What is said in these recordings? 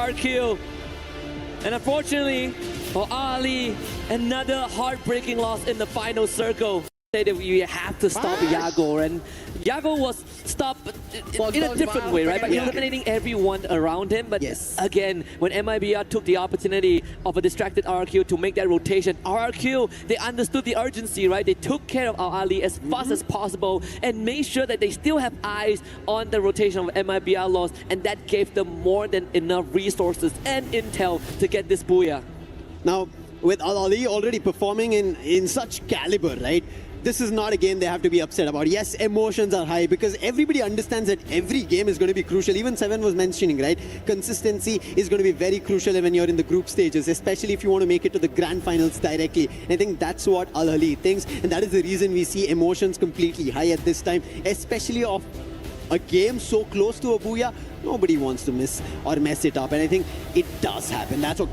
RRQ. And unfortunately for Ali, another heartbreaking loss in the final circle. That we have to stop Yago, and Yago was stopped in a different way, right? By eliminating everyone around him. But again, when MIBR took the opportunity of a distracted RRQ to make that rotation, RRQ, they understood the urgency, right? They took care of our Ali as fast as possible and made sure that they still have eyes on the rotation of MIBR loss, and that gave them more than enough resources and intel to get this booyah. Now, with Ali already performing in such caliber, right? This is not a game they have to be upset about. Yes, emotions are high because everybody understands that every game is going to be crucial. Even Seven was mentioning, right? Consistency is going to be very crucial when you're in the group stages, especially if you want to make it to the grand finals directly. And I think that's what Al Ahly thinks, and that is the reason we see emotions completely high at this time, especially of a game so close to a booyah. Nobody wants to miss or mess it up, and I think it does happen. That's what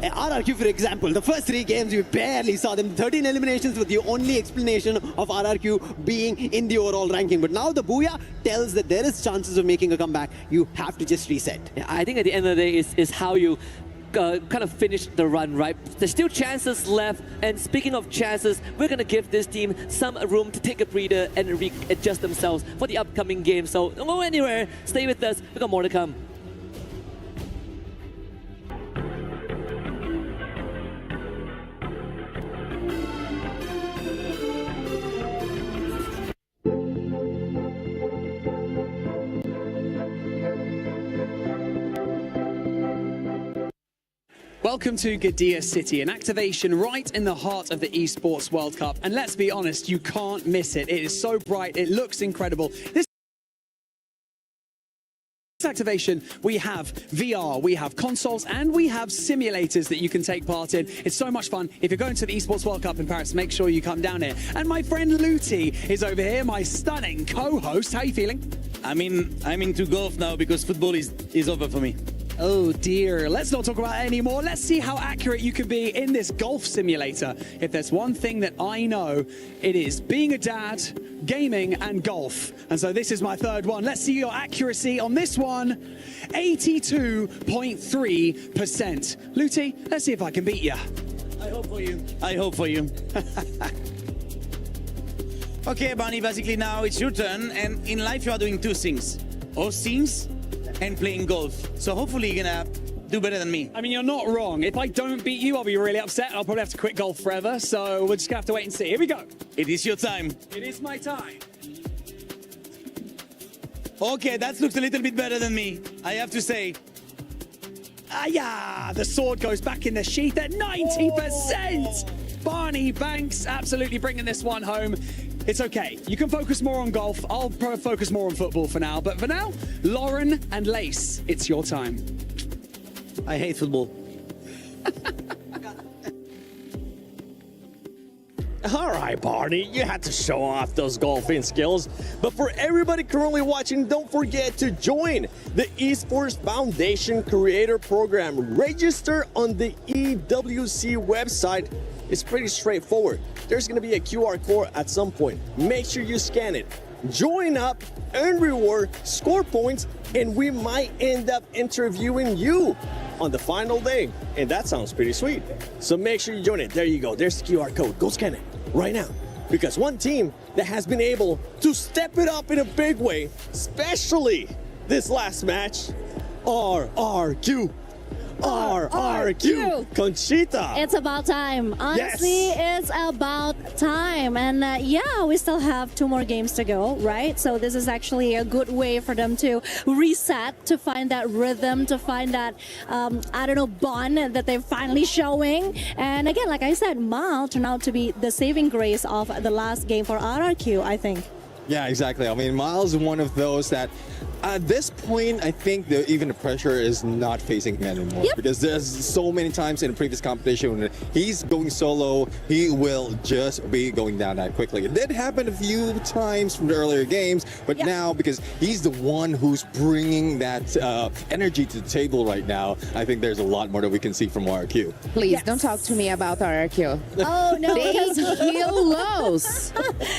RRQ, for example, the first 3 games we barely saw them. 13 eliminations was the only explanation of RRQ being in the overall ranking. But now the booyah tells that there is chances of making a comeback. You have to just reset. Yeah, I think at the end of the day is how you kind of finish the run, right? There's still chances left, and speaking of chances, we're going to give this team some room to take a breather and readjust themselves for the upcoming game. So don't go anywhere, stay with us, we've got more to come. Welcome to Garena City, an activation right in the heart of the Esports World Cup. And let's be honest, you can't miss it. It is so bright, it looks incredible. This activation, we have VR, we have consoles, and we have simulators that you can take part in. It's so much fun. If you're going to the Esports World Cup in Paris, make sure you come down here. And my friend Luti is over here, my stunning co-host. How are you feeling? I'm into golf now because football is over for me. Oh dear, let's not talk about it anymore. Let's see how accurate you can be in this golf simulator. If there's one thing that I know, it is being a dad, gaming, and golf. And so this is my third one. Let's see your accuracy on this one. 82.3%. Luti, let's see if I can beat you. I hope for you. I hope for you. Okay, Barney, basically now it's your turn. And in life you are doing 2 things. Hostings and playing golf. So hopefully you're gonna do better than me. I mean, you're not wrong. If I don't beat you, I'll be really upset. I'll probably have to quit golf forever. So we're just gonna have to wait and see. Here we go. It is your time. It is my time. Okay, that looks a little bit better than me, I have to say. Yeah, the sword goes back in the sheath at 90%. Oh. Barney Banks absolutely bringing this one home. It's okay. You can focus more on golf. I'll focus more on football for now. But for now, Lauren and Lace, it's your time. I hate football. All right, Barney, you had to show off those golfing skills. But for everybody currently watching, don't forget to join the Esports Foundation Creator Program. Register on the EWC website. It's pretty straightforward. There's going to be a QR code at some point. Make sure you scan it. Join up, earn reward, score points, and we might end up interviewing you on the final day. And that sounds pretty sweet. So make sure you join it. There you go. There's the QR code. Go scan it right now. Because one team that has been able to step it up in a big way, especially this last match, RRQ. RRQ Conchita. It's about time. Honestly, it's about time. And yeah, we still have 2 more games to go, right? So this is actually a good way for them to reset, to find that rhythm, to find that, I don't know, bond that they're finally showing. And again, like I said, Mal turned out to be the saving grace of the last game for RRQ, I think. Yeah, exactly. I mean, Miles is one of those that at this point, I think even the pressure is not facing him anymore. Yep. Because there's so many times in the previous competition when he's going solo, he will just be going down that quickly. It did happen a few times from the earlier games, but now because he's the one who's bringing that energy to the table right now, I think there's a lot more that we can see from RRQ. Please don't talk to me about RRQ. Oh no, They heal lows.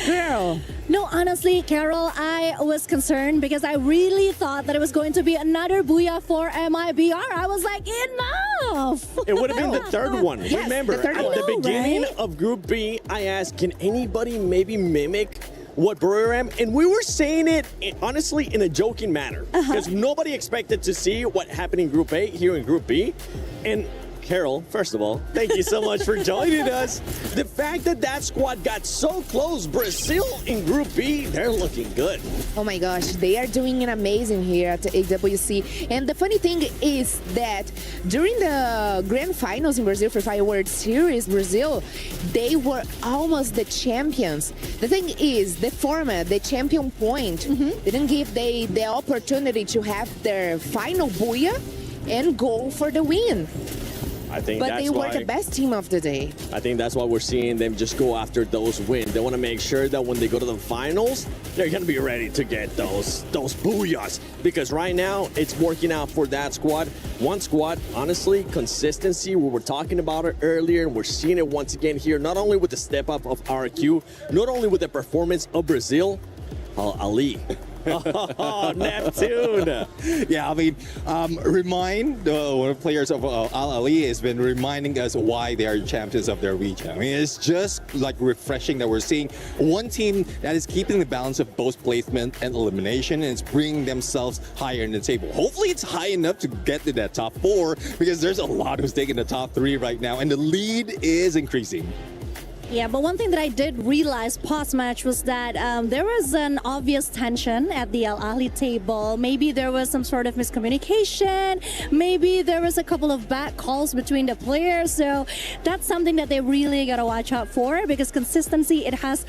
Girl. No, honestly, Carol, I was concerned because I really thought that it was going to be another booyah for MIBR. I was like, enough! It would have been the third one. Yes, Remember, the third at one. the I know, beginning right? of Group B, I asked, can anybody maybe mimic what Buriram? And we were saying it, honestly, in a joking manner. Because nobody expected to see what happened in Group A here in Group B. And Carol, first of all, thank you so much for joining us. The fact that that squad got so close, Brazil in Group B, they're looking good. Oh my gosh, they are doing an amazing here at the EWC. And the funny thing is that during the grand finals in Brazil for FreeFire World Series, Brazil, they were almost the champions. The thing is, the format, the champion point, didn't give they the opportunity to have their final booyah and go for the win. I think But that's they were why, the best team of the day. I think that's why we're seeing them just go after those wins. They want to make sure that when they go to the finals, they're going to be ready to get those booyahs. Because right now, it's working out for that squad. One squad, honestly, consistency. We were talking about it earlier, and we're seeing it once again here, not only with the step up of RQ, not only with the performance of Brazil, Ali. Oh, Neptune. Yeah, I mean, one of the players of Al Ali has been reminding us why they are champions of their region. I mean, it's just like refreshing that we're seeing one team that is keeping the balance of both placement and elimination, and it's bringing themselves higher in the table. Hopefully, it's high enough to get to that top 4, because there's a lot who's taking the top 3 right now, and the lead is increasing. Yeah, but one thing that I did realize post-match was that there was an obvious tension at the Al Ahly table. Maybe there was some sort of miscommunication. Maybe there was a couple of bad calls between the players. So that's something that they really got to watch out for, because consistency, it has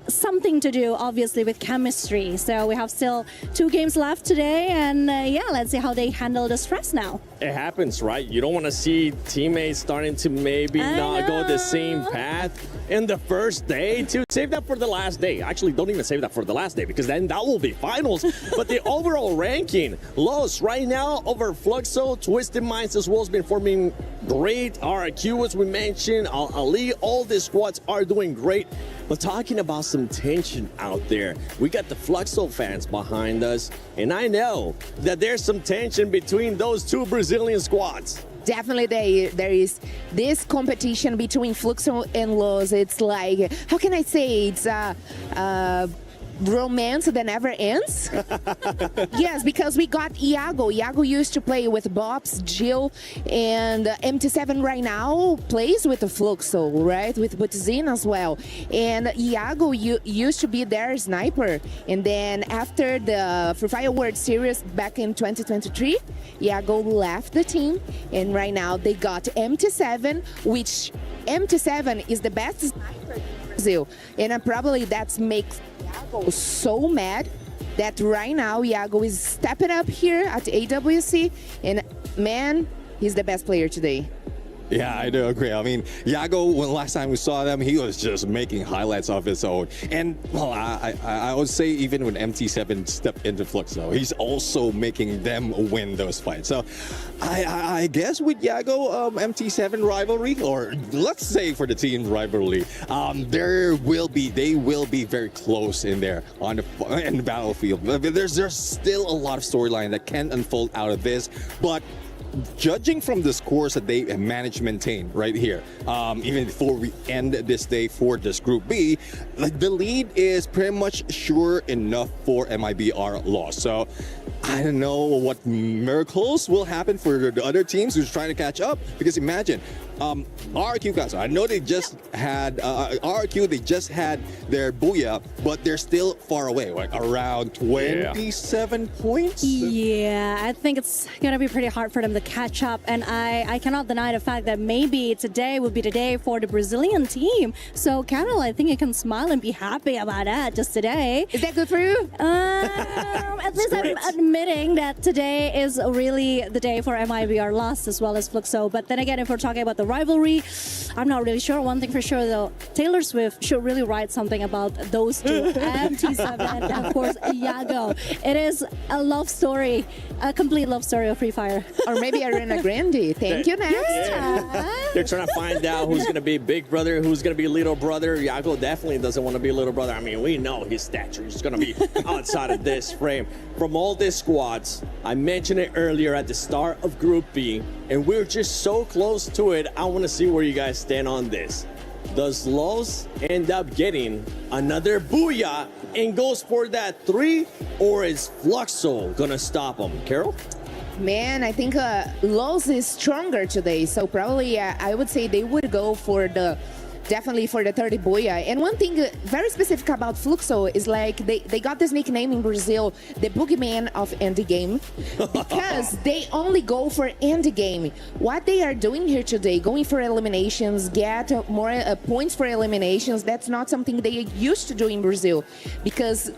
something to do, obviously, with chemistry. So we have still 2 games left today, and yeah, let's see how they handle the stress now. It happens, right? You don't want to see teammates starting to maybe not go the same path in the first day. To save that for the last day. Actually, don't even save that for the last day, because then that will be finals. But the overall ranking, Los right now over Fluxo, Twisted Minds as well has been forming great. RQ, as we mentioned, Ali, all these squads are doing great. But talking about some tension out there, we got the Fluxo fans behind us, and I know that there's some tension between those 2 Brazilian squads. Definitely there is this competition between Fluxo and Los. It's like, how can I say, it's romance that never ends. Yes, because we got Iago. Iago used to play with Bobs, Jill, and MT7 right now plays with the Fluxo, right? With Butizin as well. And Iago used to be their sniper. And then after the FreeFire World Series back in 2023, Iago left the team. And right now they got MT7, which MT7 is the best sniper in Brazil. And probably that makes Iago so mad that right now Iago is stepping up here at AWC, and man, he's the best player today. Yeah, I do agree. I mean, Iago, when last time we saw them, he was just making highlights of his own. And, well, I would say even when MT7 stepped into Fluxo, he's also making them win those fights. So, I guess with Iago, MT7 rivalry, or let's say for the team rivalry, they will be very close in there on the battlefield. There's still a lot of storyline that can unfold out of this, but judging from the scores that they managed to maintain right here, even before we end this day for this Group B, like the lead is pretty much sure enough for MIBR loss. So I don't know what miracles will happen for the other teams who's trying to catch up, because imagine RQ guys, I know they just had RQ, they just had their booyah, but they're still far away, like around 27 points. Yeah, I think it's gonna be pretty hard for them to catch up, and I cannot deny the fact that maybe today will be the day for the Brazilian team. So Carol, I think you can smile and be happy about that just today. Is that good for you? At least I'm admitting that today is really the day for MIBR lost as well as Fluxo. But then again, if we're talking about the the rivalry. I'm not really sure. One thing for sure, though, Taylor Swift should really write something about those two, MT7 and, of course, Iago. It is a love story, a complete love story of Free Fire. Or maybe Arena Grande. Thank you, next. They're trying to find out who's going to be big brother, who's going to be little brother. Iago definitely doesn't want to be little brother. I mean, we know his stature is going to be outside of this frame. From all these squads, I mentioned it earlier at the start of Group B, and we're just so close to it. I want to see where you guys stand on this. Does Los end up getting another booyah and goes for that 3, or is Fluxo going to stop him? Carol? Man, I think Los is stronger today, so probably I would say they would go for definitely for the 30 Booyah. And one thing very specific about Fluxo is like they got this nickname in Brazil, the boogeyman of indie game, because they only go for indie game. What they are doing here today, going for eliminations, get more points for eliminations, that's not something they used to do in Brazil, because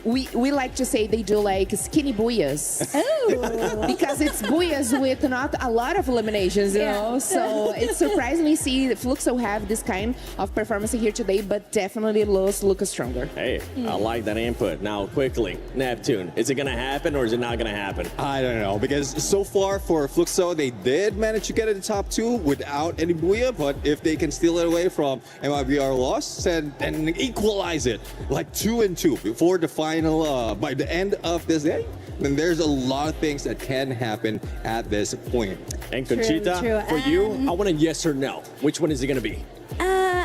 we like to say they do like skinny booyahs. Oh. Because it's booyahs with not a lot of eliminations, you know? So it's surprising to see Fluxo have this kind of performance here today, but definitely Los look stronger. Hey, I like that input. Now, quickly, Neptune, is it going to happen or is it not going to happen? I don't know, because so far for Fluxo, they did manage to get in the top 2 without any booyah, but if they can steal it away from MIBR Loss and equalize it like 2-2 before the final, by the end of this day, then there's a lot of things that can happen at this point. And Conchita, True. for you, I want a yes or no. Which one is it going to be?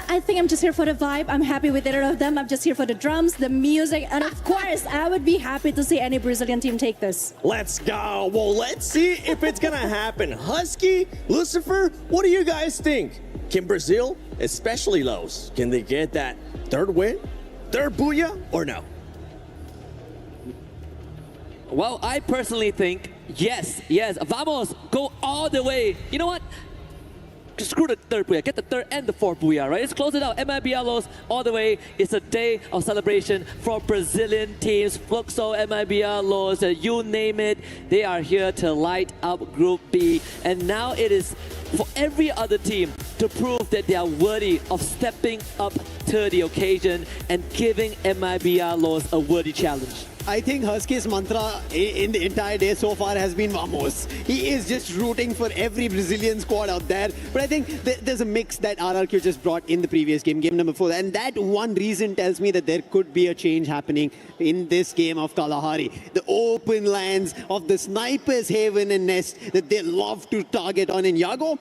I think I'm just here for the vibe. I'm happy with either of them. I'm just here for the drums, the music, and of course, I would be happy to see any Brazilian team take this. Let's go. Well, let's see if it's going to happen. Husky, Lucifer, what do you guys think? Can Brazil, especially Los, can they get that 3rd win, 3rd booyah, or no? Well, I personally think yes. Vamos, go all the way. You know what? Screw the 3rd booyah, get the 3rd and the 4th booyah, right? Let's close it out. MIBR Los all the way. It's a day of celebration for Brazilian teams. Fluxo, MIBR Los, you name it. They are here to light up Group B. And now it is for every other team to prove that they are worthy of stepping up to the occasion and giving MIBR Los a worthy challenge. I think Husky's mantra in the entire day so far has been Vamos. He is just rooting for every Brazilian squad out there. But I think there's a mix that RRQ just brought in the previous game number 4. And that one reason tells me that there could be a change happening in this game of Kalahari. The open lands of the Sniper's Haven and Nest that they love to target on in Iago.